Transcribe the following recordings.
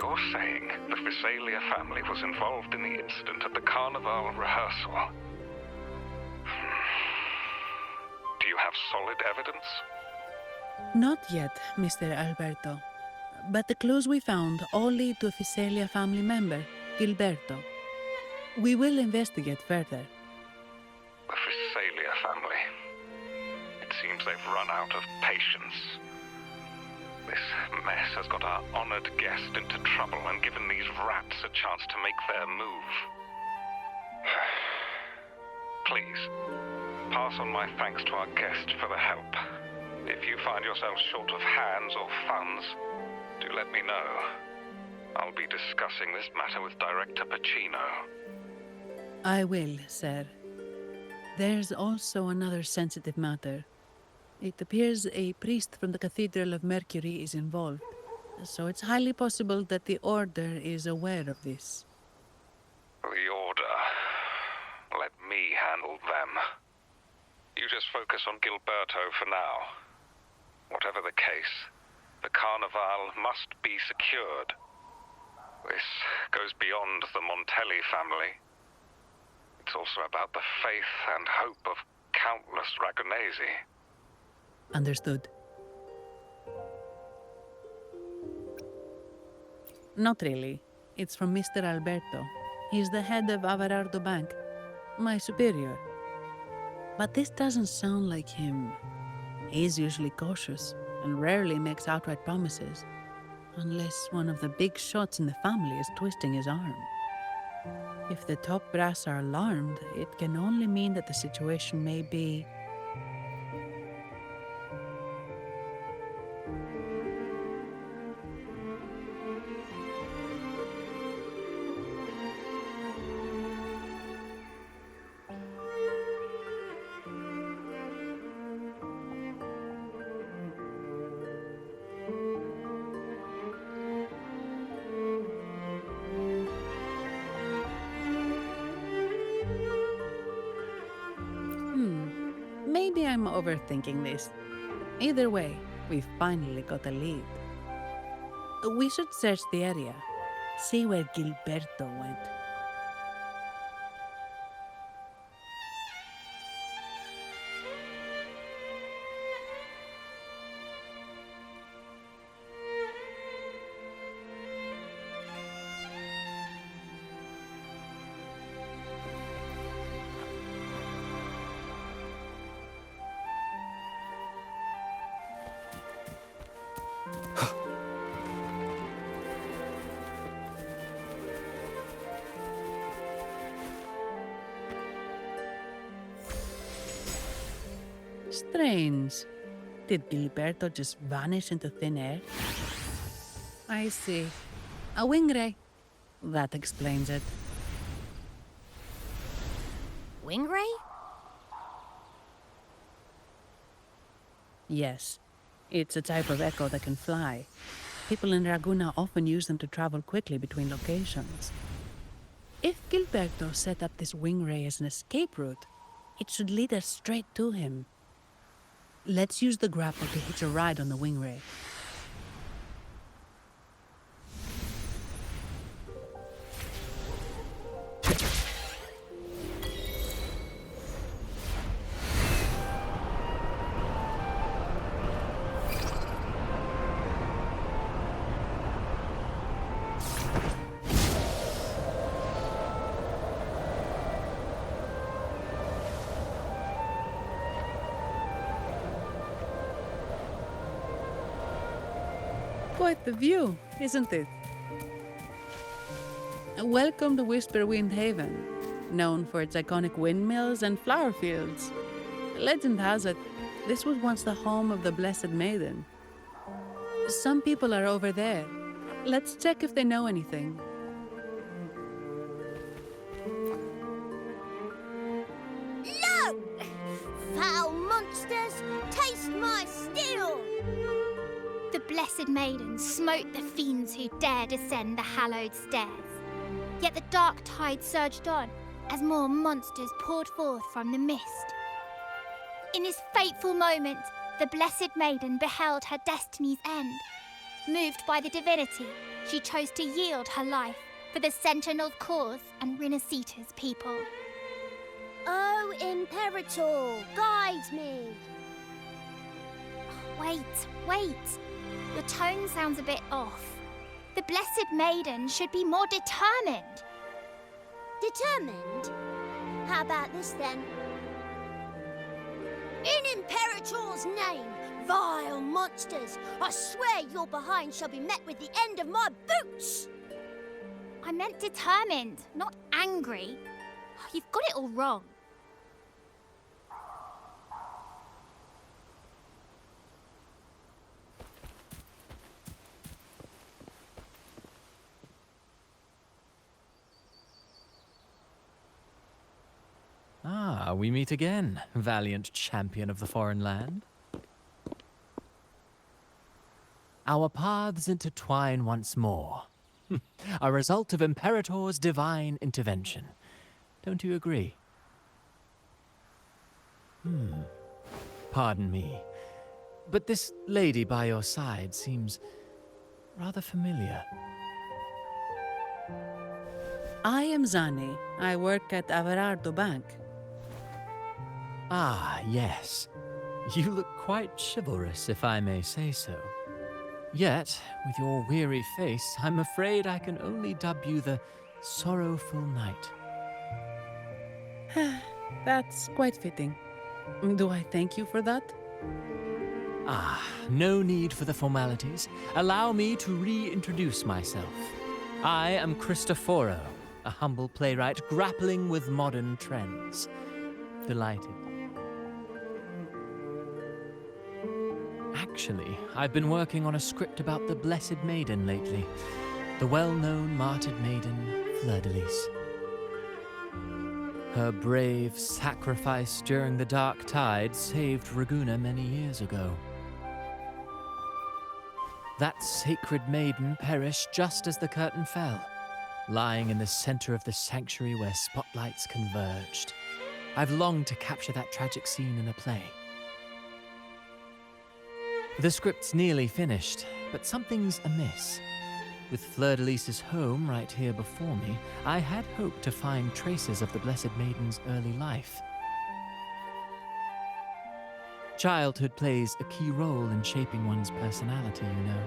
you're saying the Visalia family was involved in the incident at the Carnival rehearsal. Do you have solid evidence? Not yet, Mr. Alberto. But the clues we found all lead to a Visalia family member, Gilberto. We will investigate further. The Visalia family. It seems they've run out of patience. This mess has got our honored guest into trouble and given these rats a chance to make their move. Please, pass on my thanks to our guest for the help. If you find yourself short of hands or funds, do let me know. I'll be discussing this matter with Director Pacino. I will, sir. There's also another sensitive matter. It appears a priest from the Cathedral of Mercury is involved, so it's highly possible that the Order is aware of this. The Order. Let me handle them. You just focus on Gilberto for now. Whatever the case, the Carnival must be secured. This goes beyond the Montelli family. It's also about the faith and hope of countless Ragonesi. Understood. Not really. It's from Mr. Alberto. He's the head of Averardo Bank, my superior. But this doesn't sound like him. He's usually cautious and rarely makes outright promises, unless one of the big shots in the family is twisting his arm. If the top brass are alarmed, it can only mean that the situation may be... Maybe I'm overthinking this. Either way, we've finally got a lead. We should search the area, see where Gilberto went. Strange. Did Gilberto just vanish into thin air? I see. A wing ray. That explains it. Wing ray? Yes. It's a type of echo that can fly. People in Raguna often use them to travel quickly between locations. If Gilberto set up this wing ray as an escape route, it should lead us straight to him. Let's use the grapple to hitch a ride on the wing ray. Quite the view, isn't it? Welcome to Whisperwind Haven, known for its iconic windmills and flower fields. Legend has it, this was once the home of the Blessed Maiden. Some people are over there. Let's check if they know anything. Look! Foul monsters, taste my steel! The Blessed Maiden smote the fiends who dared ascend the hallowed stairs. Yet the dark tide surged on as more monsters poured forth from the mist. In this fateful moment, the Blessed Maiden beheld her destiny's end. Moved by the divinity, she chose to yield her life for the Sentinel's cause and Rinascita's people. Oh, Imperator, guide me. Wait. Your tone sounds a bit off. The Blessed Maiden should be more determined. Determined? How about this then? In Imperator's name, vile monsters, I swear your behind shall be met with the end of my boots! I meant determined, not angry. You've got it all wrong. Ah, we meet again, valiant champion of the foreign land. Our paths intertwine once more. A result of Imperator's divine intervention. Don't you agree? Pardon me, but this lady by your side seems rather familiar. I am Zani. I work at Averardo Bank. Ah, yes. You look quite chivalrous, if I may say so. Yet, with your weary face, I'm afraid I can only dub you the Sorrowful Knight. That's quite fitting. Do I thank you for that? Ah, no need for the formalities. Allow me to reintroduce myself. I am Cristoforo, a humble playwright grappling with modern trends. Delighted. Actually, I've been working on a script about the Blessed Maiden lately. The well-known martyred maiden, Fleur-de-Lis. Her brave sacrifice during the Dark Tide saved Raguna many years ago. That sacred maiden perished just as the curtain fell, lying in the center of the sanctuary where spotlights converged. I've longed to capture that tragic scene in a play. The script's nearly finished, but something's amiss. With Fleur-de-Lis's home right here before me, I had hoped to find traces of the Blessed Maiden's early life. Childhood plays a key role in shaping one's personality, you know.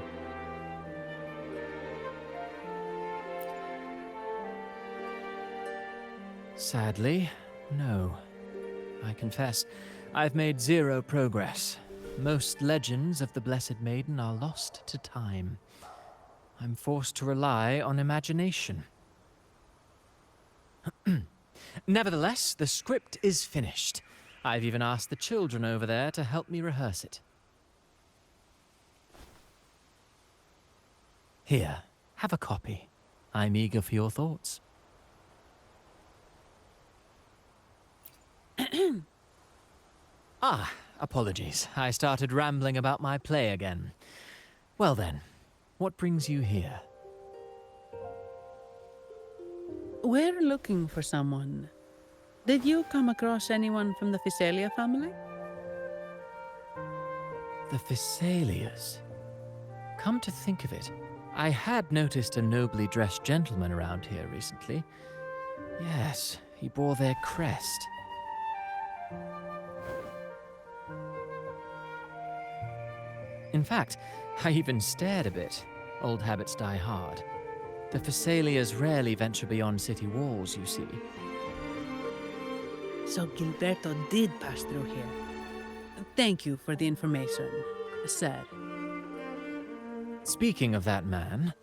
Sadly, no. I confess, I've made zero progress. Most legends of the Blessed Maiden are lost to time. I'm forced to rely on imagination. Nevertheless, the script is finished. I've even asked the children over there to help me rehearse it. Here, have a copy. I'm eager for your thoughts. Apologies. I started rambling about my play again. Well then, what brings you here? We're looking for someone. Did you come across anyone from the Physalia family? The Physalias. Come to think of it, I had noticed a nobly dressed gentleman around here recently. Yes, he bore their crest. In fact, I even stared a bit. Old habits die hard. The Physalias rarely venture beyond city walls, you see. So Gilberto did pass through here. Thank you for the information, sir. Speaking of that man,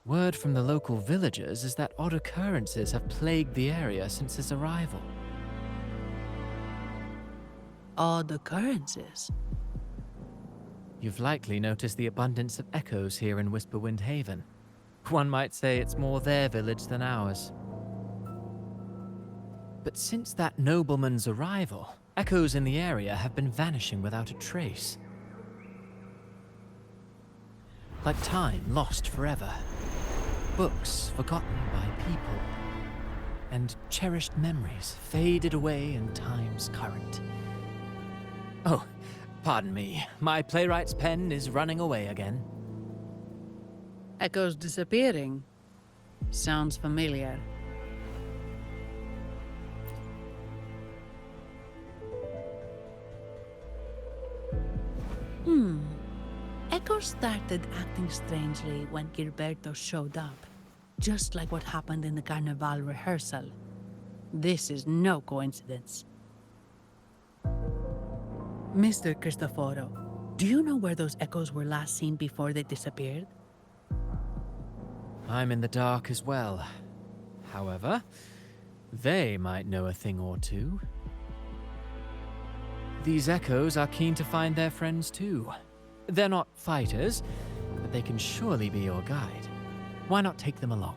word from the local villagers is that odd occurrences have plagued the area since his arrival. Odd occurrences? You've likely noticed the abundance of echoes here in Whisperwind Haven. One might say it's more their village than ours. But since that nobleman's arrival, echoes in the area have been vanishing without a trace. Like time lost forever. Books forgotten by people. And cherished memories faded away in time's current. Oh, pardon me. My playwright's pen is running away again. Echoes disappearing. Sounds familiar. Echoes started acting strangely when Gilberto showed up. Just like what happened in the Carnival rehearsal. This is no coincidence. Mr. Cristoforo, do you know where those echoes were last seen before they disappeared? I'm in the dark as well. However, they might know a thing or two. These echoes are keen to find their friends too. They're not fighters, but they can surely be your guide. Why not take them along?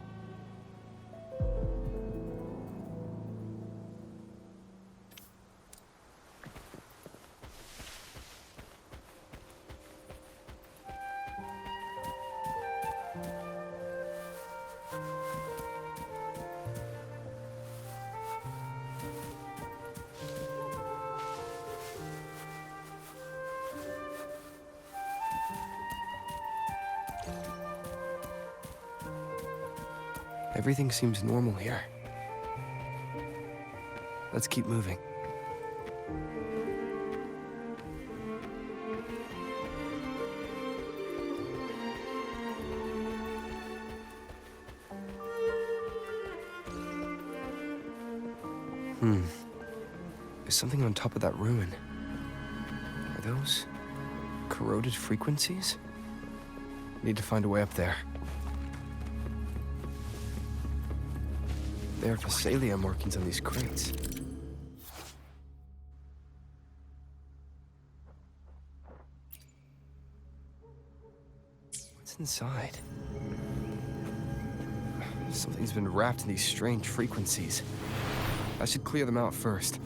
Everything seems normal here. Let's keep moving. There's something on top of that ruin. Are those corroded frequencies? Need to find a way up there. There are Phasalia markings on these crates. What's inside? Something's been wrapped in these strange frequencies. I should clear them out first.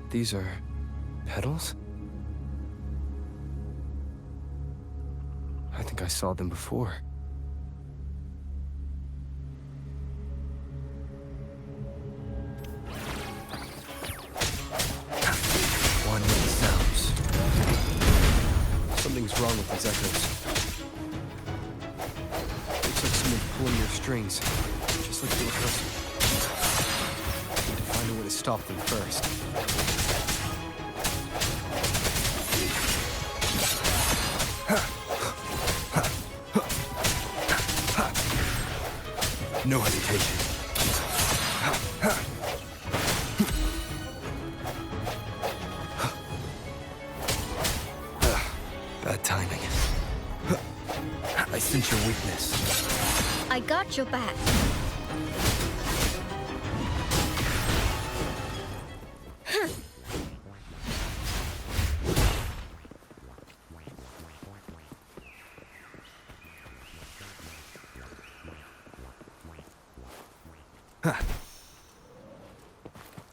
These are petals? I think I saw them before. One with the sounds. Something's wrong with these echoes. Looks like someone pulling your strings, just like the rehearsal. Need to find a way to stop them first. No hesitation. Bad timing. I sense your weakness. I got your back.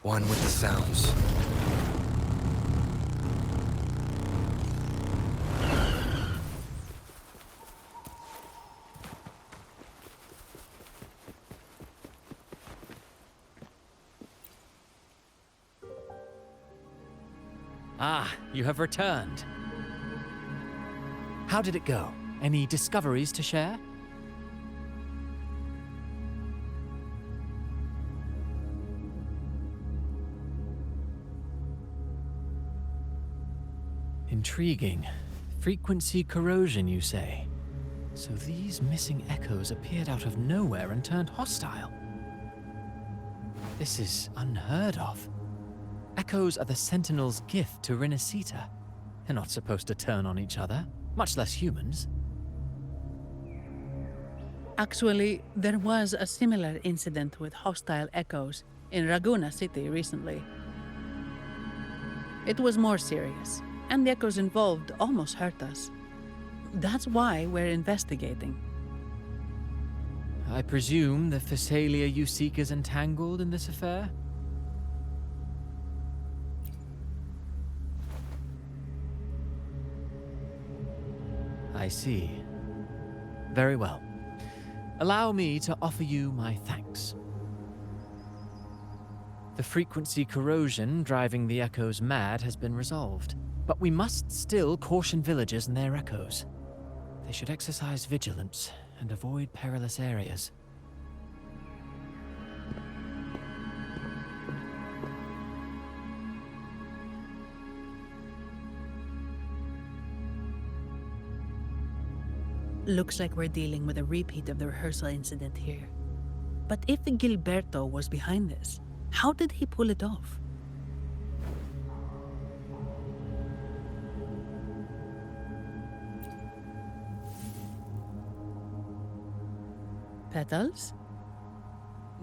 One with the sounds. Ah, you have returned. How did it go? Any discoveries to share? Intriguing. Frequency corrosion, you say? So these missing echoes appeared out of nowhere and turned hostile. This is unheard of. Echoes are the Sentinel's gift to Rinascita. They're not supposed to turn on each other, much less humans. Actually, there was a similar incident with hostile echoes in Raguna City recently. It was more serious, and the echoes involved almost hurt us. That's why we're investigating. I presume the Phasalia you seek is entangled in this affair? I see. Very well. Allow me to offer you my thanks. The frequency corrosion driving the echoes mad has been resolved, but we must still caution villagers and their echoes. They should exercise vigilance and avoid perilous areas. Looks like we're dealing with a repeat of the rehearsal incident here. But if Gilberto was behind this, how did he pull it off? Petals?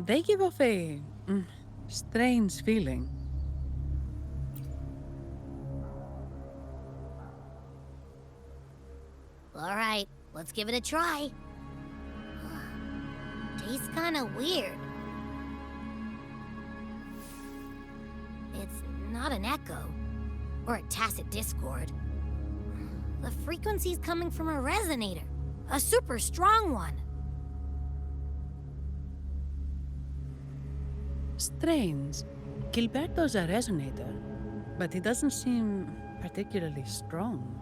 They give off a strange feeling. All right, let's give it a try. Tastes kind of weird. It's not an echo or a tacit discord. The frequency's coming from a resonator, a super strong one. Strange. Gilberto's a resonator, but he doesn't seem particularly strong.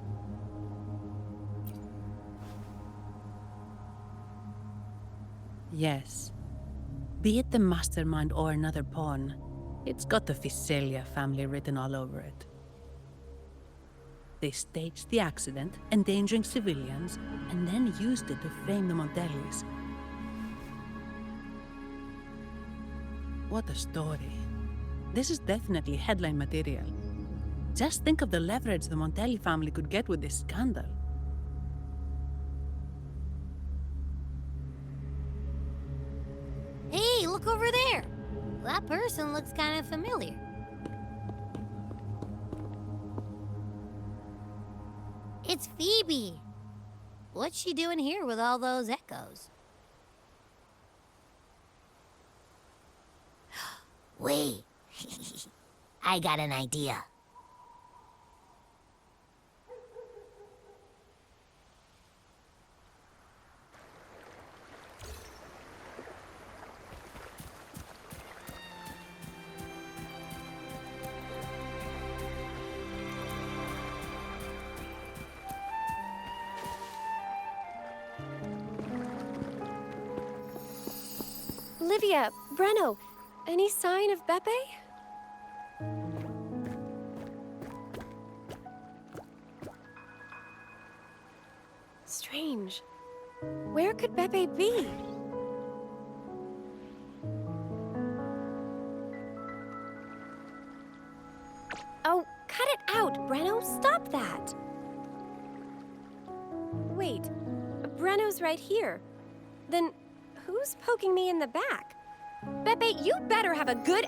Yes. Be it the mastermind or another pawn, it's got the Visalia family written all over it. They staged the accident, endangering civilians, and then used it to frame the Montellis. What a story. This is definitely headline material. Just think of the leverage the Montelli family could get with this scandal. Hey, look over there! That person looks kind of familiar. It's Phoebe! What's she doing here with all those echoes? Wait, I got an idea. Livia, Breno, any sign of Beppe? Strange. Where could Beppe be? Oh, cut it out, Breno. Stop that. Wait, Breno's right here. Then who's poking me in the back? Beppe, you better have a good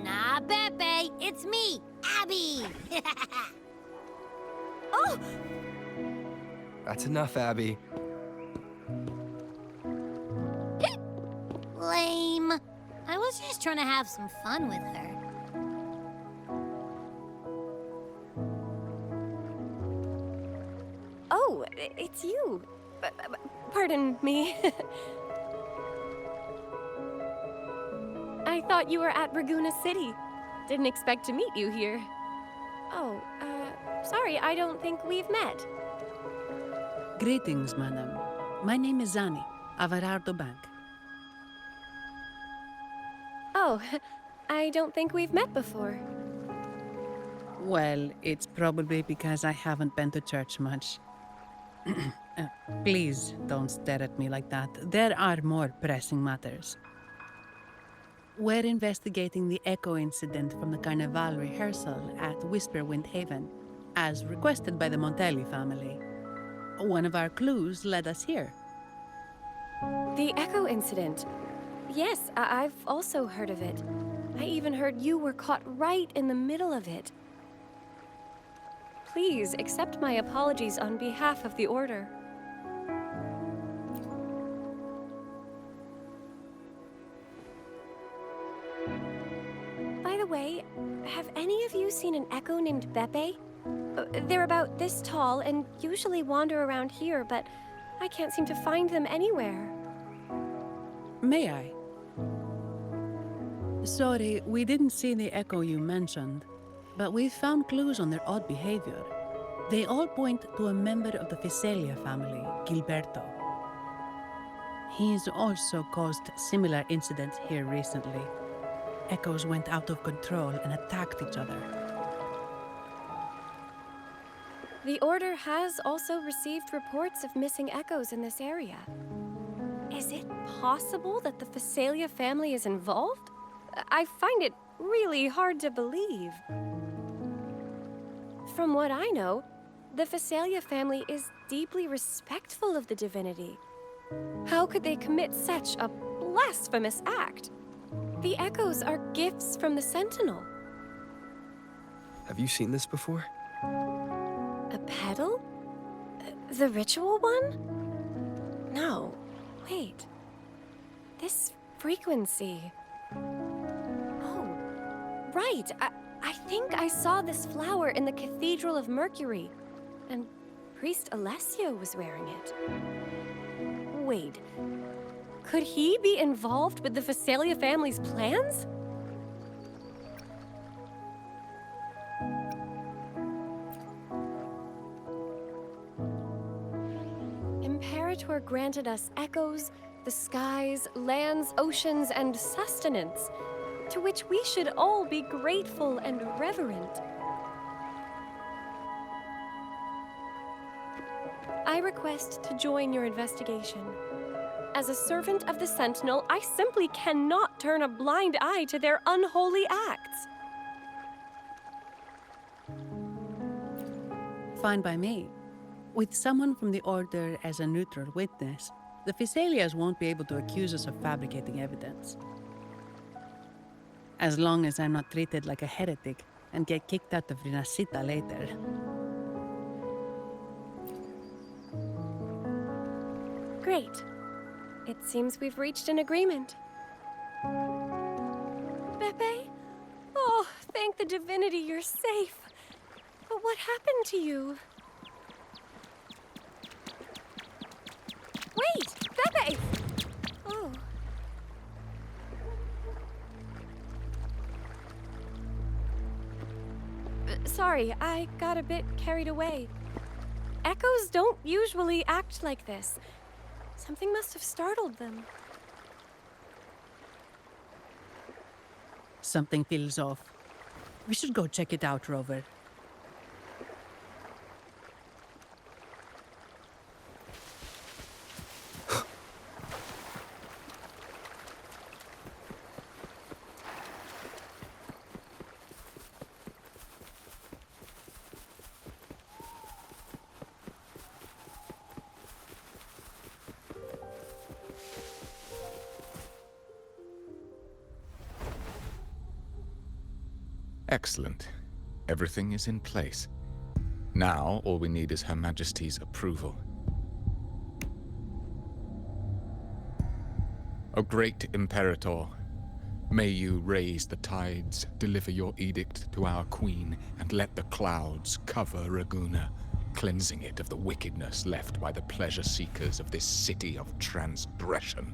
Nah, Beppe, it's me, Abby! Oh! That's enough, Abby. Lame. I was just trying to have some fun with her. Oh, it's you. Pardon me. I thought you were at Raguna City. Didn't expect to meet you here. Oh, sorry, I don't think we've met. Greetings, madam. My name is Zani, Averardo Bank. Oh, I don't think we've met before. Well, it's probably because I haven't been to church much. Please don't stare at me like that. There are more pressing matters. We're investigating the echo incident from the Carnival rehearsal at Whisperwind Haven, as requested by the Montelli family. One of our clues led us here. The Echo incident. Yes, I've also heard of it. I even heard you were caught right in the middle of it. Please accept my apologies on behalf of the Order. By the way, have any of you seen an Echo named Beppe? They're about this tall and usually wander around here, but I can't seem to find them anywhere. May I? Sorry, we didn't see the echo you mentioned, but we found clues on their odd behavior. They all point to a member of the Physalia family, Gilberto. He's also caused similar incidents here recently. Echoes went out of control and attacked each other. The Order has also received reports of missing echoes in this area. Is it possible that the Physalia family is involved? I find it really hard to believe. From what I know, the Physalia family is deeply respectful of the divinity. How could they commit such a blasphemous act? The echoes are gifts from the Sentinel. Have you seen this before? A pedal? The ritual one? No. Wait. This frequency. Oh, right. I think I saw this flower in the Cathedral of Mercury, and Priest Alessio was wearing it. Wait. Could he be involved with the Physalia family's plans? Imperator granted us echoes, the skies, lands, oceans, and sustenance, to which we should all be grateful and reverent. I request to join your investigation. As a servant of the Sentinel, I simply cannot turn a blind eye to their unholy acts. Fine by me. With someone from the Order as a neutral witness, the Physalias won't be able to accuse us of fabricating evidence. As long as I'm not treated like a heretic and get kicked out of Rinascita later. Great. It seems we've reached an agreement. Pepe? Oh, thank the divinity you're safe. But what happened to you? Wait! Pepe! Oh. Sorry, I got a bit carried away. Echoes don't usually act like this. Something must have startled them. Something feels off. We should go check it out, Rover. Excellent. Everything is in place. Now, all we need is Her Majesty's approval. O great Imperator, may you raise the tides, deliver your edict to our queen, and let the clouds cover Raguna, cleansing it of the wickedness left by the pleasure-seekers of this city of transgression.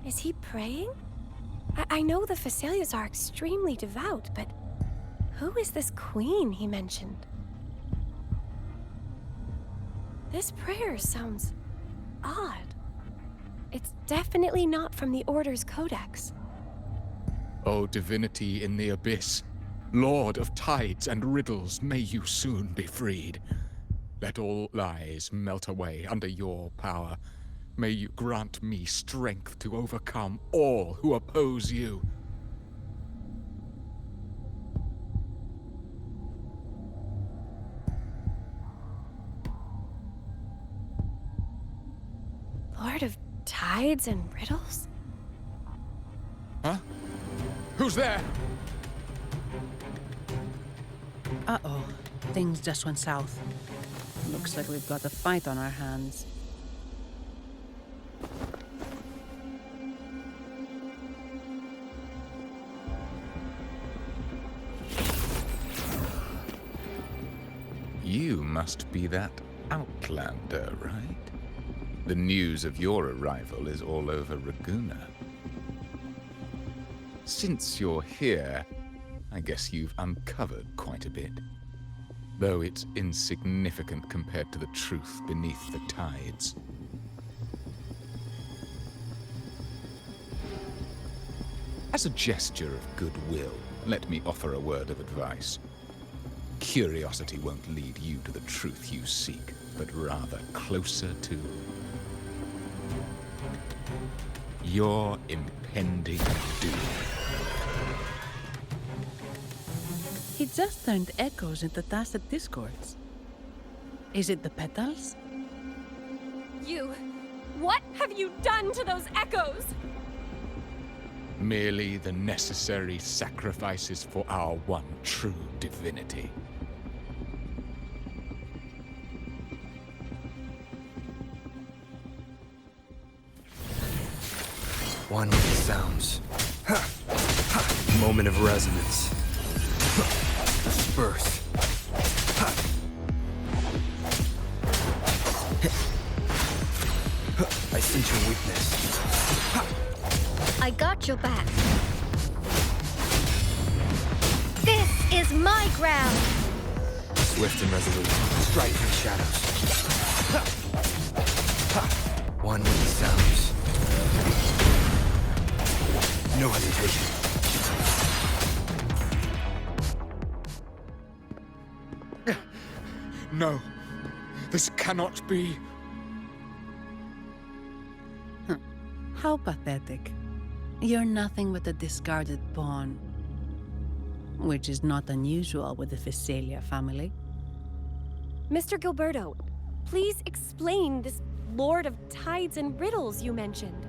Is he praying? I know the Physalias are extremely devout, but who is this queen he mentioned? This prayer sounds odd. It's definitely not from the Order's codex. O divinity in the abyss, Lord of tides and riddles, may you soon be freed. Let all lies melt away under your power. May you grant me strength to overcome all who oppose you. Lord of tides and riddles? Huh? Who's there? Uh-oh. Things just went south. Looks like we've got a fight on our hands. You must be that outlander, right? The news of your arrival is all over Raguna. Since you're here, I guess you've uncovered quite a bit. Though it's insignificant compared to the truth beneath the tides. As a gesture of goodwill, let me offer a word of advice. Curiosity won't lead you to the truth you seek, but rather closer to your impending doom. He just turned echoes into tacit discords. Is it the petals? What have you done to those echoes? Merely the necessary sacrifices for our one true divinity. One with the sounds. Moment of resonance. Disperse. I sense your weakness. I got your back. This is my ground. Swift and resolute. Strike through the shadows. One with the sounds. No hesitation. No, this cannot be. How pathetic. You're nothing but a discarded pawn. Which is not unusual with the Phasalia family. Mr. Gilberto, please explain this Lord of Tides and Riddles you mentioned.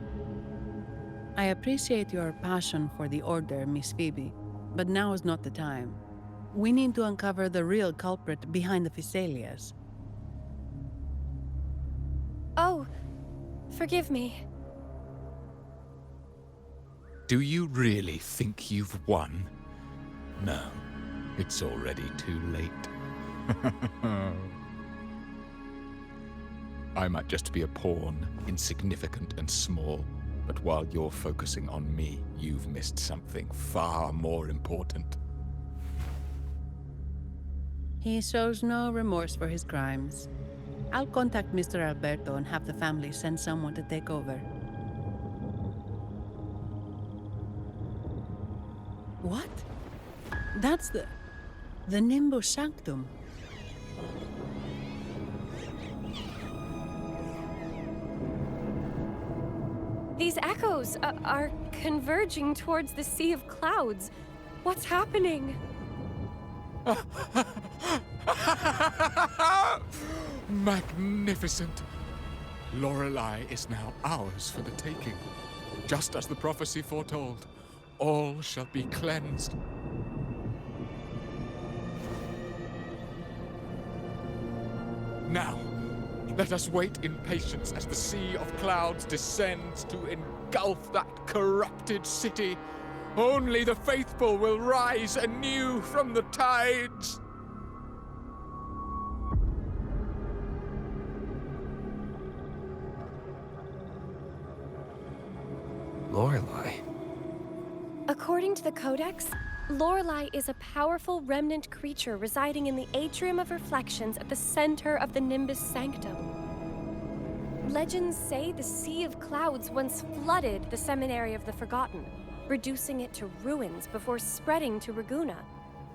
I appreciate your passion for the Order, Miss Phoebe, but now is not the time. We need to uncover the real culprit behind the Phasalias. Oh, forgive me. Do you really think you've won? No, it's already too late. I might just be a pawn, insignificant and small, but while you're focusing on me, you've missed something far more important. He shows no remorse for his crimes. I'll contact Mr. Alberto and have the family send someone to take over. What? That's the Nimbus Sanctum. These echoes are converging towards the Sea of Clouds. What's happening? Magnificent! Lorelei is now ours for the taking. Just as the prophecy foretold, all shall be cleansed. Now, let us wait in patience as the Sea of Clouds descends to engulf that corrupted city. Only the faithful will rise anew from the tides. Lorelei. According to the Codex, Lorelei is a powerful remnant creature residing in the Atrium of Reflections at the center of the Nimbus Sanctum. Legends say the Sea of Clouds once flooded the Seminary of the Forgotten, reducing it to ruins before spreading to Raguna.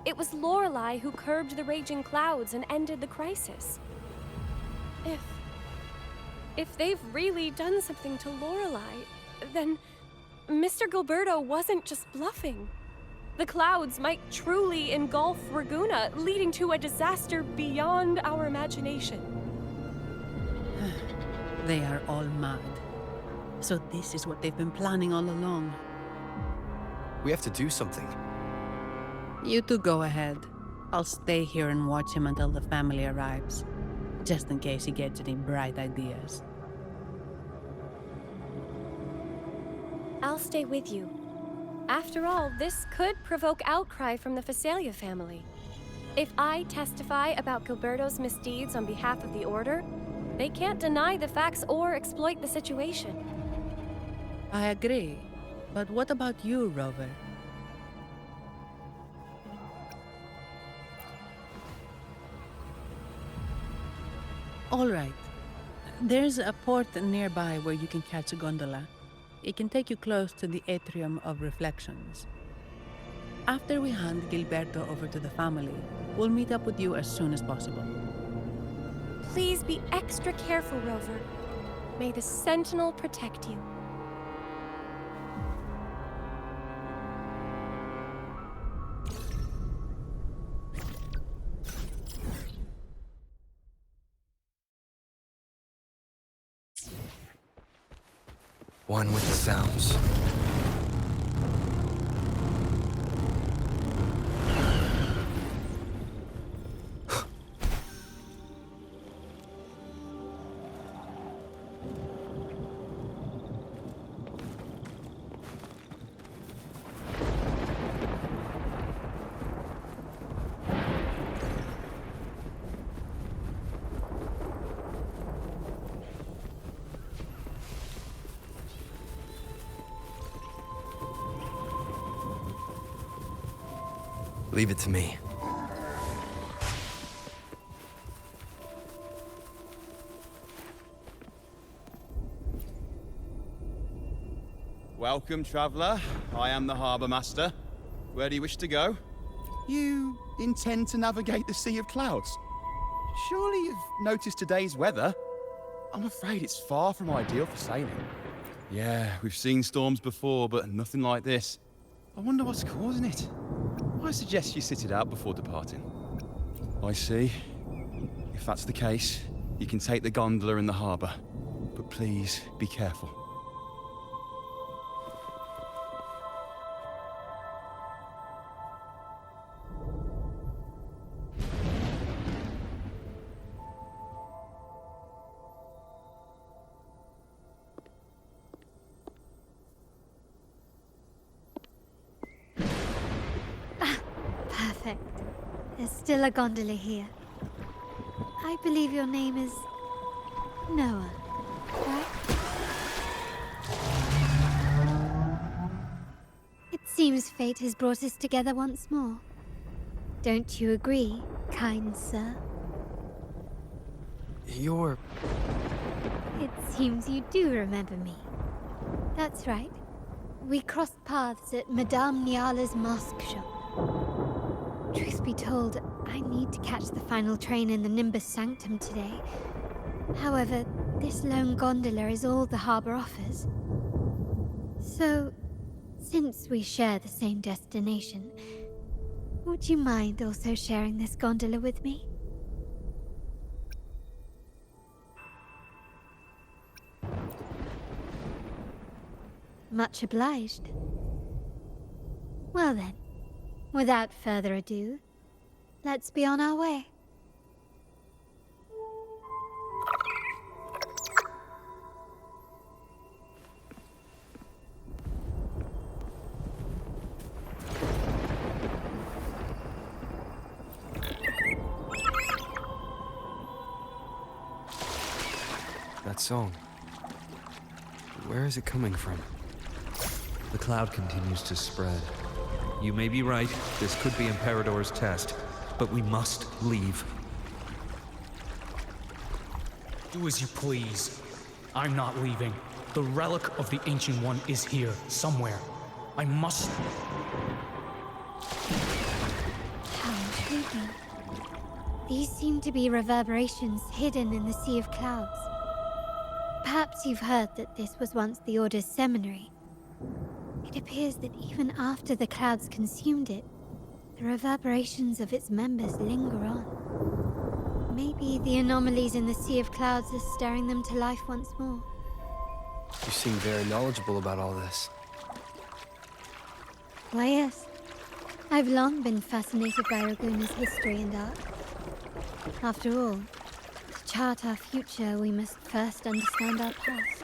It was Lorelei who curbed the raging clouds and ended the crisis. If they've really done something to Lorelei, then Mr. Gilberto wasn't just bluffing. The clouds might truly engulf Raguna, leading to a disaster beyond our imagination. They are all mad. So this is what they've been planning all along. We have to do something. You two go ahead. I'll stay here and watch him until the family arrives, just in case he gets any bright ideas. I'll stay with you. After all, this could provoke outcry from the Phasalia family. If I testify about Gilberto's misdeeds on behalf of the Order, they can't deny the facts or exploit the situation. I agree. But what about you, Rover? All right. There's a port nearby where you can catch a gondola. It can take you close to the Atrium of Reflections. After we hand Gilberto over to the family, we'll meet up with you as soon as possible. Please be extra careful, Rover. May the Sentinel protect you. One with the sounds. Leave it to me. Welcome, traveler. I am the Harbour Master. Where do you wish to go? You intend to navigate the Sea of Clouds? Surely you've noticed today's weather? I'm afraid it's far from ideal for sailing. Yeah, we've seen storms before, but nothing like this. I wonder what's causing it. I suggest you sit it out before departing. I see. If that's the case, you can take the gondola in the harbour. But please, be careful. Perfect. There's still a gondola here. I believe your name is Noah, right? It seems fate has brought us together once more. Don't you agree, kind sir? You're... It seems you do remember me. That's right. We crossed paths at Madame Niala's mask shop. Truth be told, I need to catch the final train in the Nimbus Sanctum today. However, this lone gondola is all the harbour offers. So, since we share the same destination, would you mind also sharing this gondola with me? Much obliged. Well then, without further ado, let's be on our way. That song. Where is it coming from? The cloud continues to spread. You may be right, this could be Imperador's test, but we must leave. Do as you please. I'm not leaving. The relic of the Ancient One is here, somewhere. I must... How intriguing. These seem to be reverberations hidden in the Sea of Clouds. Perhaps you've heard that this was once the Order's seminary. It appears that even after the clouds consumed it, the reverberations of its members linger on. Maybe the anomalies in the Sea of Clouds are stirring them to life once more. You seem very knowledgeable about all this. Why, yes. I've long been fascinated by Raguna's history and art. After all, to chart our future, we must first understand our past.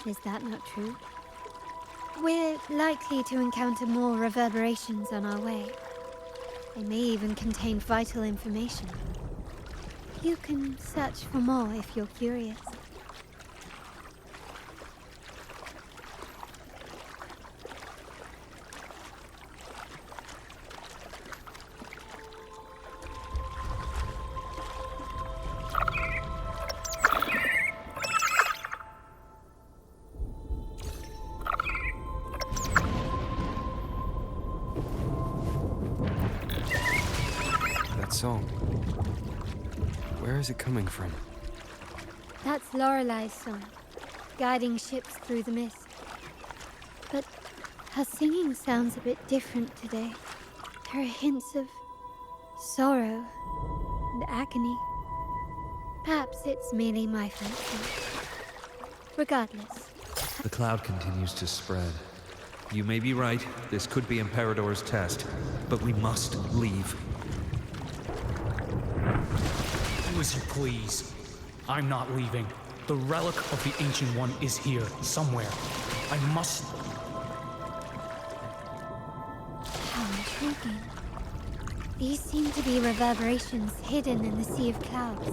Is that not true? We're likely to encounter more reverberations on our way. They may even contain vital information. You can search for more if you're curious. Song. Where is it coming from? That's Lorelai's song, guiding ships through the mist. But her singing sounds a bit different today. There are hints of sorrow and agony. Perhaps it's merely my fancy. Regardless. The cloud continues to spread. You may be right, this could be Imperador's test, but we must leave. Do as you please. I'm not leaving. The relic of the Ancient One is here, somewhere. I must... How intriguing. These seem to be reverberations hidden in the Sea of Clouds.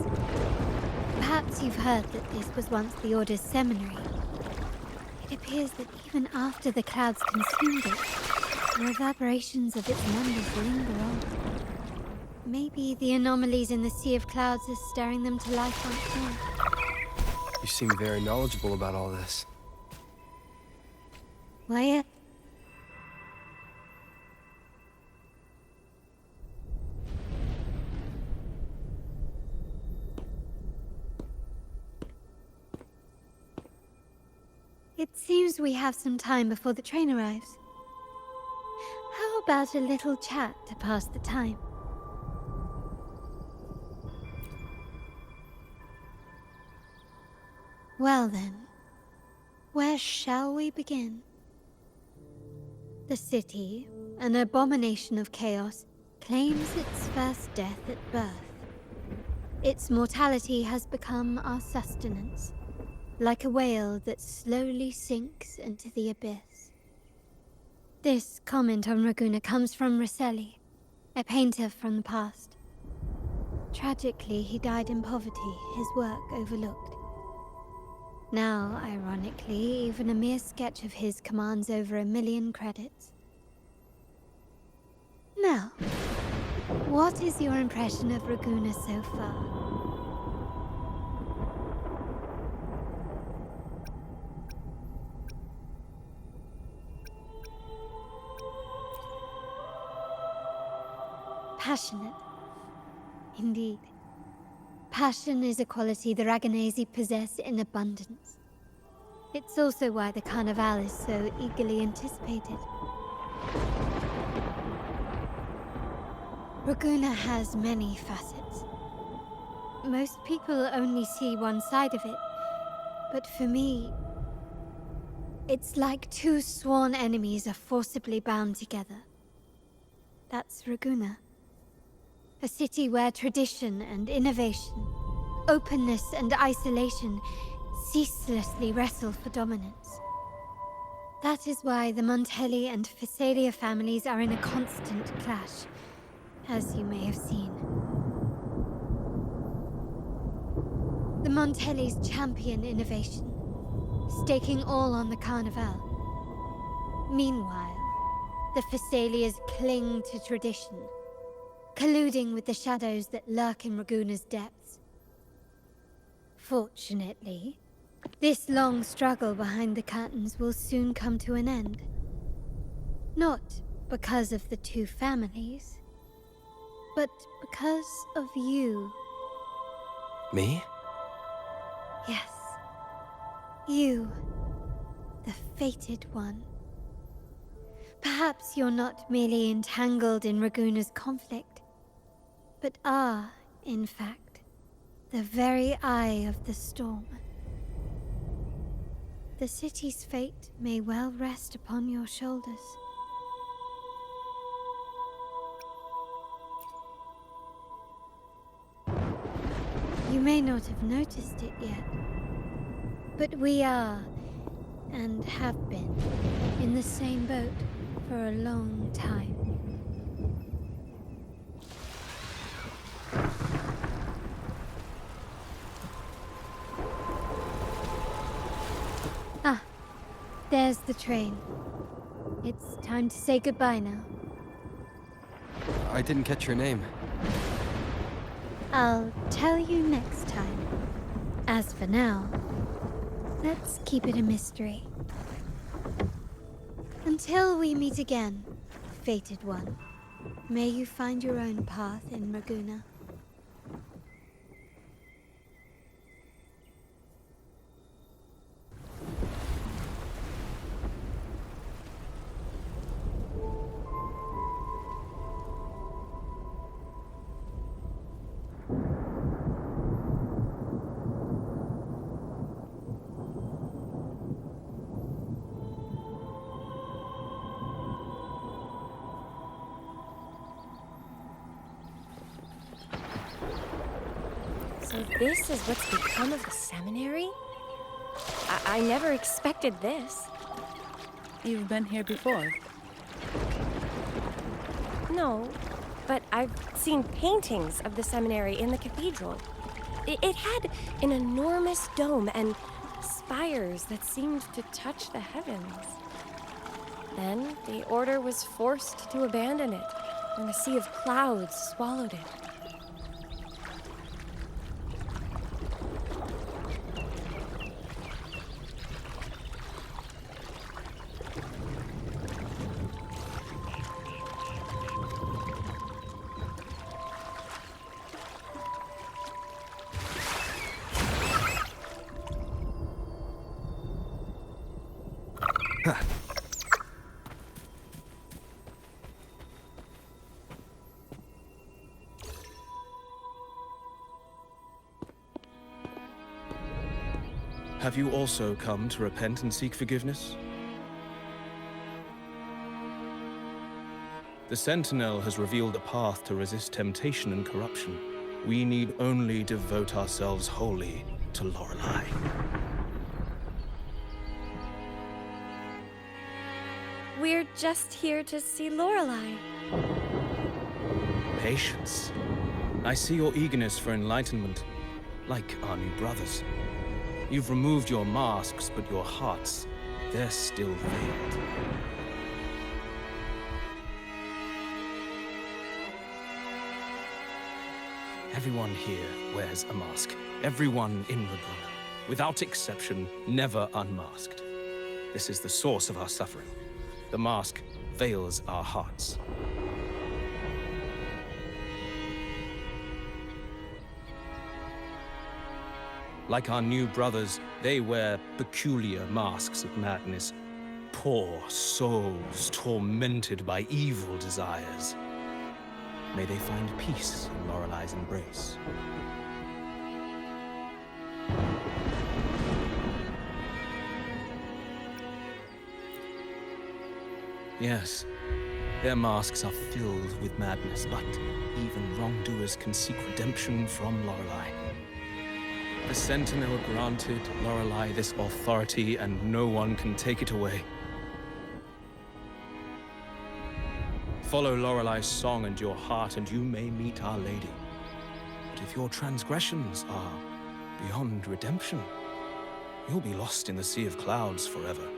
Perhaps you've heard that this was once the Order's seminary. It appears that even after the clouds consumed it, the reverberations of its members linger on. Maybe the anomalies in the Sea of Clouds are stirring them to life once more. You seem very knowledgeable about all this. Wyatt? It seems we have some time before the train arrives. How about a little chat to pass the time? Well then, where shall we begin? The city, an abomination of chaos, claims its first death at birth. Its mortality has become our sustenance, like a whale that slowly sinks into the abyss. This comment on Raguna comes from Rosselli, a painter from the past. Tragically, he died in poverty, his work overlooked. Now, ironically, even a mere sketch of his commands over 1 million credits. Now, what is your impression of Raguna so far? Passionate. Indeed. Passion is a quality the Raganesi possess in abundance. It's also why the Carnival is so eagerly anticipated. Raguna has many facets. Most people only see one side of it, but for me, it's like two sworn enemies are forcibly bound together. That's Raguna. A city where tradition and innovation, openness and isolation ceaselessly wrestle for dominance. That is why the Montelli and Phasalia families are in a constant clash, as you may have seen. The Montellis champion innovation, staking all on the Carnival. Meanwhile, the Phasalias cling to tradition, colluding with the shadows that lurk in Raguna's depths. Fortunately, this long struggle behind the curtains will soon come to an end. Not because of the two families, but because of you. Me? Yes. You, the fated one. Perhaps you're not merely entangled in Raguna's conflict, but are, in fact, the very eye of the storm. The city's fate may well rest upon your shoulders. You may not have noticed it yet, but we are, and have been, in the same boat for a long time. There's the train. It's time to say goodbye now. I didn't catch your name. I'll tell you next time. As for now, let's keep it a mystery. Until we meet again, fated one, may you find your own path in Maguna. So this is what's become of the seminary? I never expected this. You've been here before. No, but I've seen paintings of the seminary in the cathedral. It had an enormous dome and spires that seemed to touch the heavens. Then the order was forced to abandon it, and a sea of clouds swallowed it. Have you also come to repent and seek forgiveness? The Sentinel has revealed a path to resist temptation and corruption. We need only devote ourselves wholly to Lorelei. We're just here to see Lorelei. Patience. I see your eagerness for enlightenment, like our new brothers. You've removed your masks, but your hearts, they're still veiled. Everyone here wears a mask. Everyone in Maguna, without exception, never unmasked. This is the source of our suffering. The mask veils our hearts. Like our new brothers, they wear peculiar masks of madness. Poor souls tormented by evil desires. May they find peace in Lorelei's embrace. Yes, their masks are filled with madness, but even wrongdoers can seek redemption from Lorelei. The Sentinel granted Lorelei this authority, and no one can take it away. Follow Lorelei's song and your heart, and you may meet Our Lady. But if your transgressions are beyond redemption, you'll be lost in the sea of clouds forever.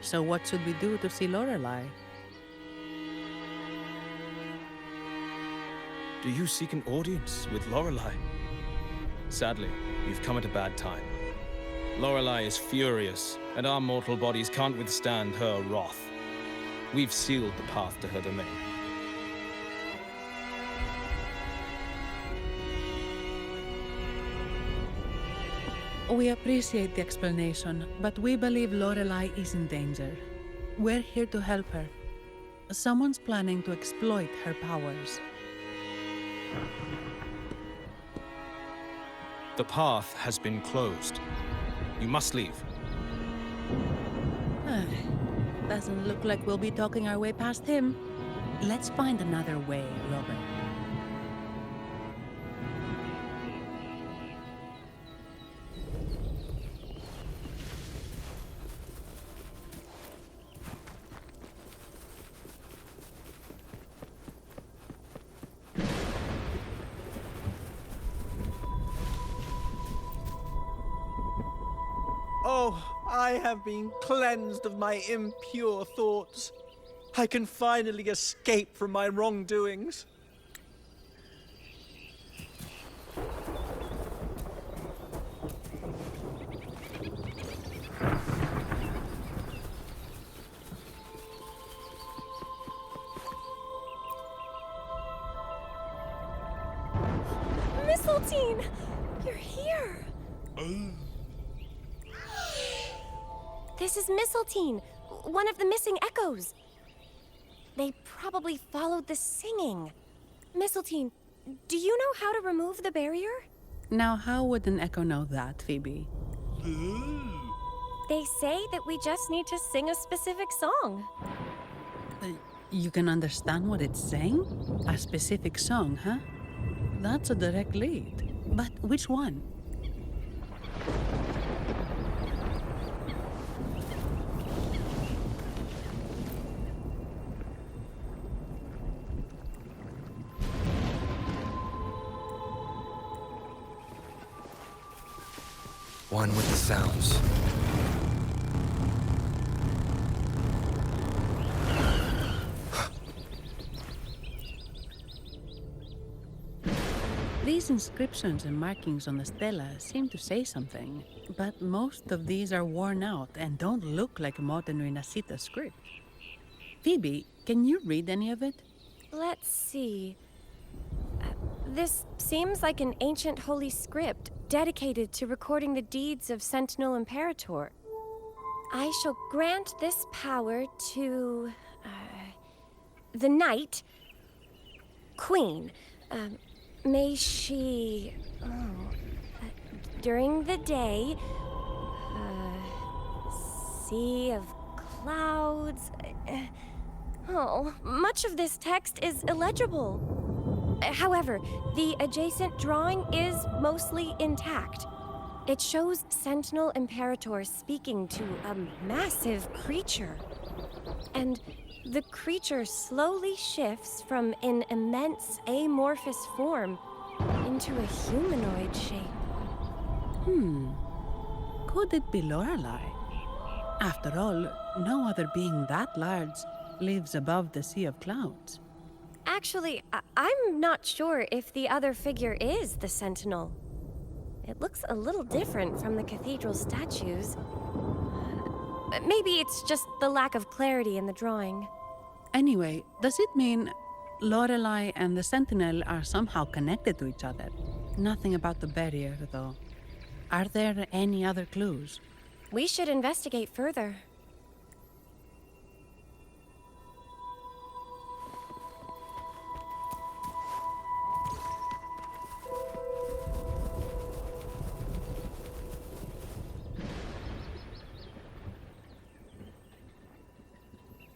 So what should we do to see Lorelei? Do you seek an audience with Lorelei? Sadly, you've come at a bad time. Lorelei is furious, and our mortal bodies can't withstand her wrath. We've sealed the path to her domain. We appreciate the explanation, but we believe Lorelei is in danger. We're here to help her. Someone's planning to exploit her powers. The path has been closed. You must leave. Doesn't look like we'll be talking our way past him. Let's find another way, Robert. Oh, I have been cleansed of my impure thoughts. I can finally escape from my wrongdoings. Mistletoe! You're here! This is Mistletoe, one of the missing echoes. They probably followed the singing. Mistletoe, do you know how to remove the barrier? Now, how would an echo know that, Phoebe? They say that we just need to sing a specific song. You can understand what it's saying? A specific song, huh? That's a direct lead. But which one? One with the sounds. These inscriptions and markings on the stela seem to say something, but most of these are worn out and don't look like modern Rinascita script. Phoebe, can you read any of it? Let's see. This seems like an ancient holy script dedicated to recording the deeds of Sentinel Imperator. I shall grant this power to the Knight Queen. May she, during the day, sea of clouds. Much of this text is illegible. However, the adjacent drawing is mostly intact. It shows Sentinel Imperator speaking to a massive creature. And the creature slowly shifts from an immense amorphous form into a humanoid shape. Could it be Lorelei? After all, no other being that large lives above the sea of clouds. Actually, I'm not sure if the other figure is the Sentinel. It looks a little different from the cathedral statues. Maybe it's just the lack of clarity in the drawing. Anyway, does it mean Lorelei and the Sentinel are somehow connected to each other? Nothing about the barrier, though. Are there any other clues? We should investigate further.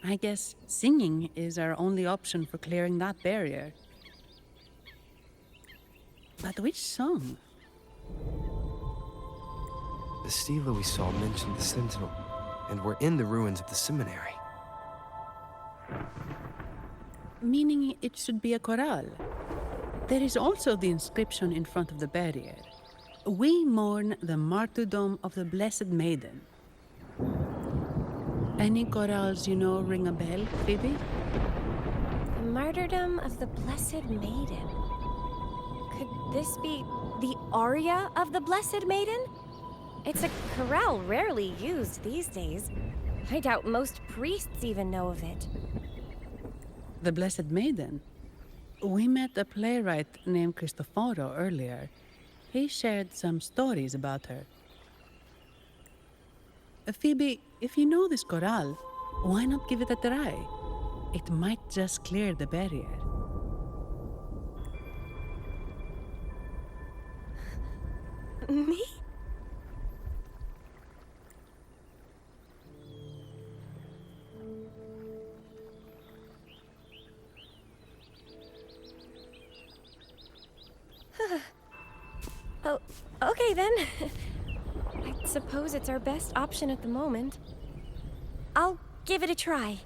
I guess singing is our only option for clearing that barrier. But which song? The stela we saw mentioned the Sentinel, and we're in the ruins of the seminary. Meaning it should be a chorale. There is also the inscription in front of the barrier. We mourn the martyrdom of the Blessed Maiden. Any chorales you know ring a bell, Phoebe? The martyrdom of the Blessed Maiden. Could this be the aria of the Blessed Maiden? It's a chorale rarely used these days. I doubt most priests even know of it. The Blessed Maiden? We met a playwright named Cristoforo earlier. He shared some stories about her. Phoebe, if you know this chorale, why not give it a try? It might just clear the barrier. Me? Oh, okay then. I suppose it's our best option at the moment. I'll give it a try.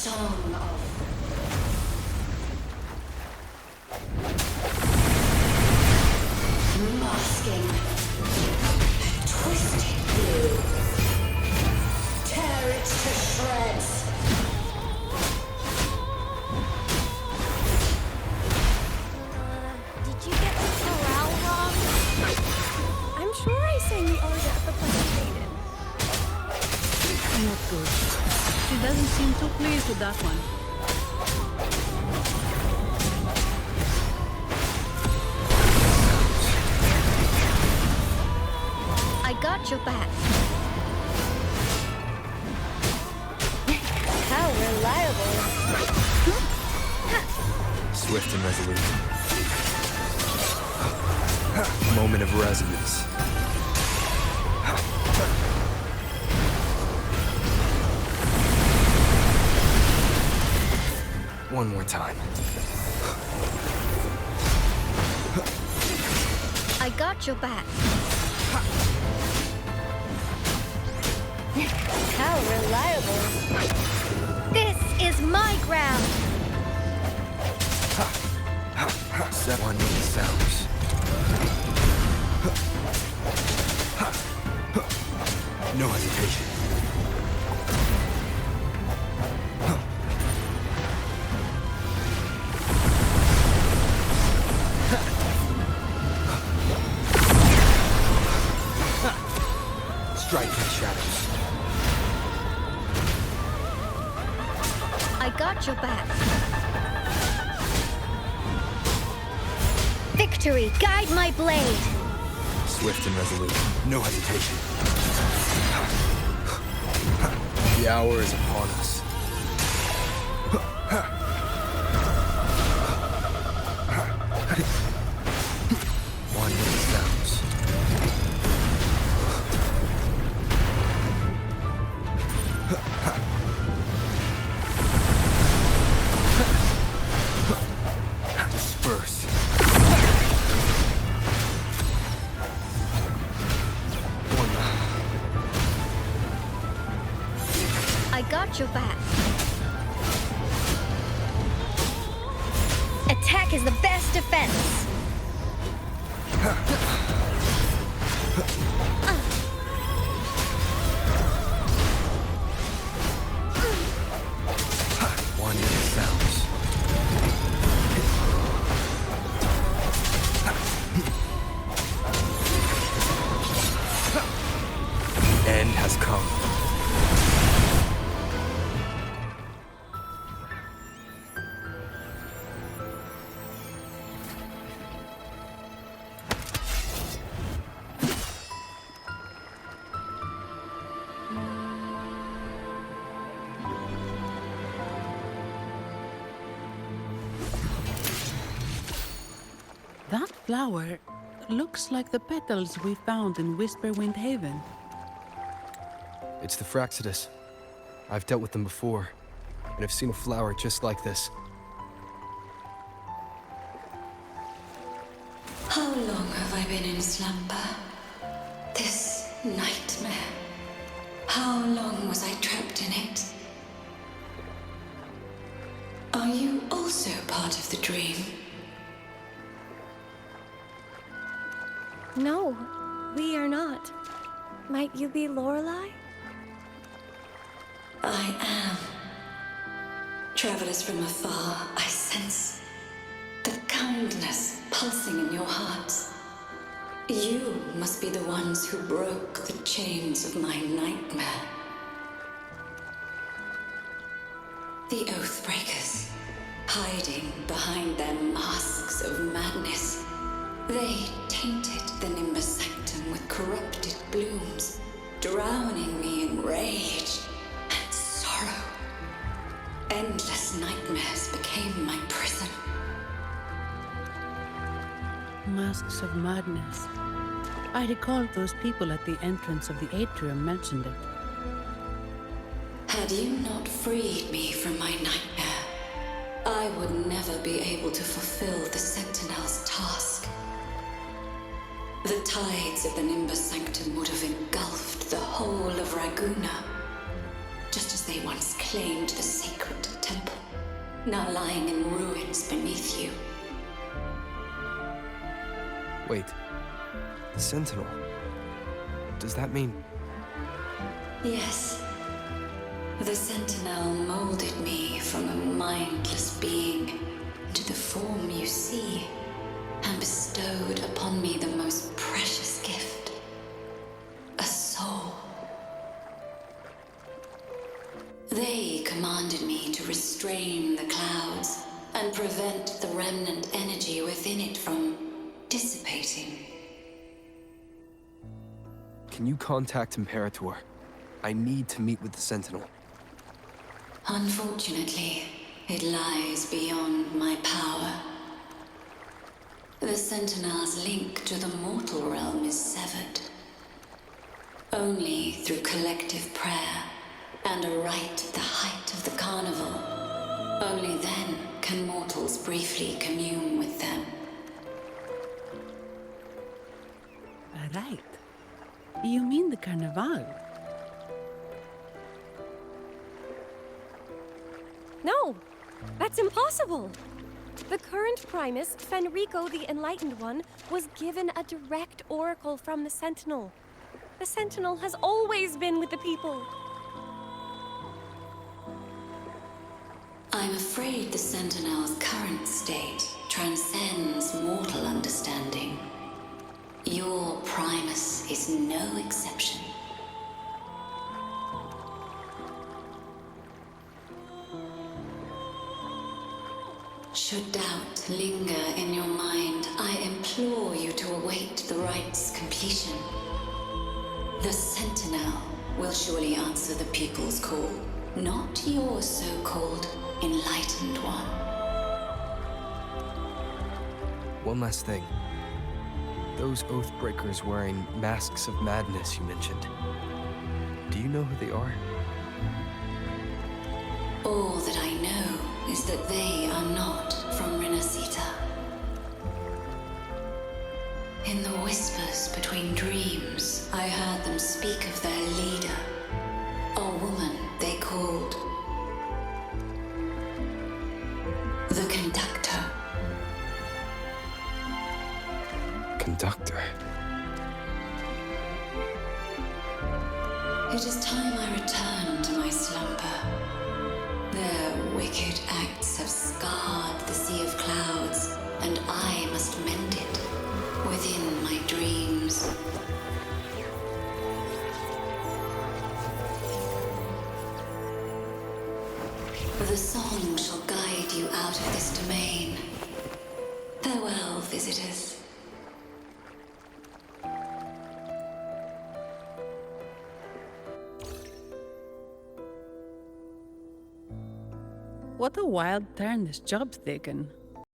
song of masking a twisted blue. Tear it to shreds. Did you get the chorale wrong? I'm sure I sang the aria of the Blessed Maiden. Not good. She doesn't seem too pleased with that one. I got your back. How reliable. Swift and resolute. Moment of resonance. One more time. I got your back. How reliable. This is my ground. Set one with the sounds. No hesitation. Strike in the shadows. I got your back. Victory, guide my blade. Swift and resolute. No hesitation. The hour is upon us. One with the sounds. Disperse. I got your back. Attack is the best defense. One with the sounds. The end has come. That flower looks like the petals we found in Whisperwind Haven. It's the Fraxidus. I've dealt with them before, and I've seen a flower just like this. How long have I been in slumber? This nightmare. How long was I trapped in it? Are you also part of the dream? No, we are not. Might you be Lorelei? I am. Travelers from afar, I sense the kindness pulsing in your hearts. You must be the ones who broke the chains of my nightmare. The Oathbreakers, hiding behind their masks of madness. They tainted the Nimbus Sanctum with corrupted blooms, drowning me in rage and sorrow. Endless nightmares became my prison. Masks of madness. I recall those people at the entrance of the atrium mentioned it. Had you not freed me from my nightmare, I would never be able to fulfill the Sentinel's task. The tides of the Nimbus Sanctum would have engulfed the whole of Raguna, just as they once claimed the sacred now lying in ruins beneath you. Wait. The Sentinel. Does that mean... Yes. The Sentinel molded me from a mindless being to the form you see, and bestowed upon me the most precious gift, a soul. They commanded me to restrain the clouds and prevent the remnant energy within it from dissipating. Can you contact Imperator? I need to meet with the Sentinel. Unfortunately, it lies beyond my power. The Sentinel's link to the mortal realm is severed. Only through collective prayer and a rite at the height of the carnival, only then can mortals briefly commune with them. Right. You mean the Carnival? No, that's impossible. The current Primus, Fenrico the Enlightened One, was given a direct oracle from the Sentinel. The Sentinel has always been with the people. I'm afraid the Sentinel's current state transcends mortal understanding. Your Primus is no exception. Should doubt linger in your mind, I implore you to await the rite's completion. The Sentinel will surely answer the people's call, not your so-called Enlightened One. One last thing. Those Oathbreakers wearing masks of madness you mentioned. Do you know who they are? All that I know is that they are not from Rinascita. In the whispers between dreams, I heard them speak of their leader, a woman they called the Conductor. Conductor? It is time I return to my slumber. Their wicked acts have scarred the sea of clouds, and I must mend it within my dreams. The song shall guide you out of this domain. Farewell, visitors. What a wild turn this job's taken.